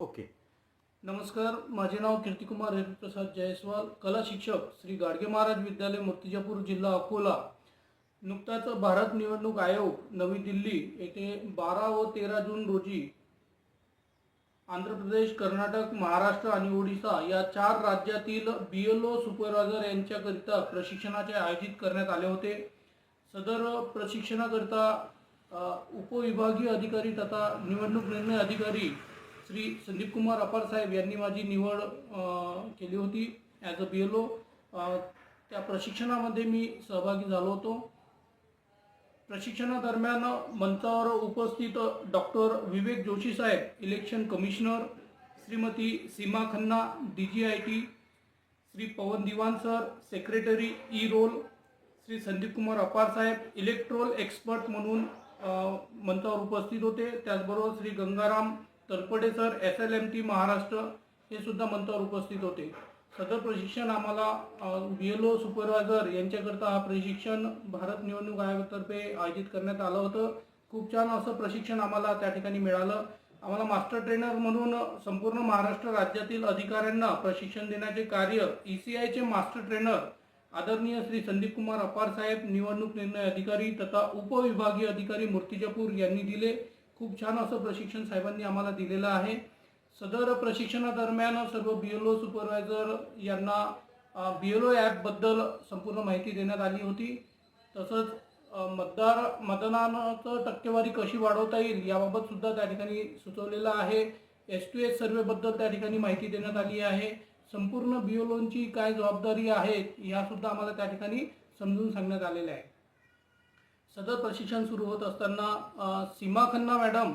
Okay. नमस्कार, माझे नाव कीर्तिकुमार हरिप्रसाद जयस्वाल, कला शिक्षक, श्री गाडगे महाराज विद्यालय मूर्तिजापूर, जिल्हा अकोला. नुकताच भारत निवडणूक आयोग नवी दिल्ली येथे 12 व 13 जून रोजी आंध्र प्रदेश, कर्नाटक, महाराष्ट्र आणि ओडिशा या 4 राज्यातील BLO सुपरवायझर यांच्याकरिता प्रशिक्षणाचे आयोजित करण्यात आले होते. सदर प्रशिक्षणाकरिता उपविभागीय अधिकारी तथा निवडणूक निर्णय अधिकारी श्री संदीप कुमार अपार साहेब यांनी माझी निवड केली होती ॲज अ BLO. त्या प्रशिक्षणामध्ये मी सहभागी झालो होतो. प्रशिक्षणादरम्यान मंचावर उपस्थित डॉक्टर विवेक जोशी साहेब, election commissioner, Shrimati Seema Khanna, DGIT, Shri Pawan Diwan sir, secretary roll, Shri Sandeep Kumar Apar साहेब, इलेक्ट्रोल एक्सपर्ट म्हणून मंचावर उपस्थित होते. त्याचबरोबर श्री गंगाराम तलपडे सर, SLMT महाराष्ट्र, हे सुद्धा मंचावर उपस्थित होते. सदर प्रशिक्षण आम्हाला BLO सुपरवायझर यांच्याकरता हा प्रशिक्षण भारत निवडणूक आयोगातर्फे आयोजित करण्यात आलं होतं. खूप छान असं प्रशिक्षण आम्हाला त्या ठिकाणी मिळालं. आम्हाला मास्टर ट्रेनर म्हणून संपूर्ण महाराष्ट्र राज्यातील अधिकाऱ्यांना प्रशिक्षण देण्याचे कार्य ECIचे मास्टर ट्रेनर आदरणीय श्री संदीप कुमार अपार साहेब, निवडणूक निर्णय अधिकारी तथा उपविभागीय अधिकारी मूर्तिजापूर यांनी दिले. खूप छान असं प्रशिक्षण साहेबांनी आम्हाला दिलेलं आहे. सदर प्रशिक्षणादरम्यान सर्व BLO सुपरवायझर यांना BLO ॲपबद्दल संपूर्ण माहिती देण्यात आली होती. तसंच मतदानाचं टक्केवारी कशी वाढवता येईल याबाबत सुद्धा त्या ठिकाणी सुचवलेलं आहे. S2S सर्वेबद्दल त्या ठिकाणी माहिती देण्यात आली आहे. संपूर्ण BLOंची काय जबाबदारी आहे यासुद्धा आम्हाला त्या ठिकाणी समजून सांगण्यात आलेलं आहे. सदर प्रशिक्षण सुरू होत असताना सीमा खन्ना मॅडम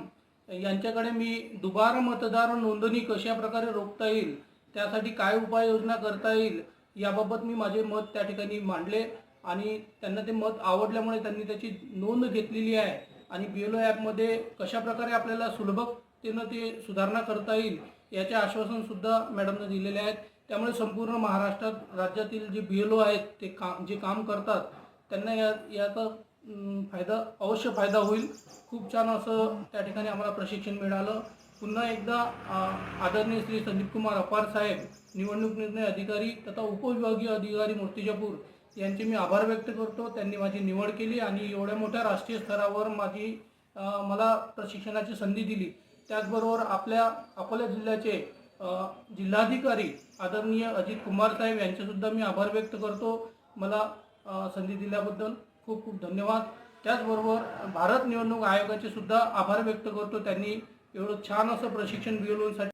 यांच्याकडे मी दुबार मतदार नोंदणी कशा प्रकारे रोखता येईल, त्यासाठी काय उपाययोजना करता येईल याबाबत मी माझे मत त्या ठिकाणी मांडले आणि त्यांना ते मत आवडल्यामुळे त्यांनी त्याची नोंद घेतलेली आहे. आणि BLO ॲपमध्ये कशा प्रकारे आपल्याला सुलभतेनं ते सुधारणा करता येईल याचे आश्वासनसुद्धा मॅडमने दिलेले आहेत. त्यामुळे संपूर्ण महाराष्ट्रात राज्यातील जे BLO आहेत ते जे काम करतात त्यांना याचा अवश्य फायदा होईल. खूप छान असं त्या ठिकाणी आम्हाला प्रशिक्षण मिळालं. पुन्हा एकदा आदरणीय श्री संदीप कुमार अपार साहेब, निवडणूक निर्णय अधिकारी तथा उपविभागीय अधिकारी मूर्तिजापूर यांचे मी आभार व्यक्त करतो. त्यांनी माझी निवड केली आणि एवढ्या मोठ्या राष्ट्रीय स्तरावर मला प्रशिक्षणाची संधी दिली. त्याचबरोबर आपल्या अकोला जिल्ह्याचे जिल्हाधिकारी आदरणीय अजित कुमार साहेब यांचेसुद्धा मी आभार व्यक्त करतो. मला संधी दिल्याबद्दल खूप खूप धन्यवाद. त्याचबरोबर भारत निवडणूक आयोगाचे सुद्धा आभार व्यक्त करतो. त्यांनी एवढं छान असं प्रशिक्षण BLOंसाठी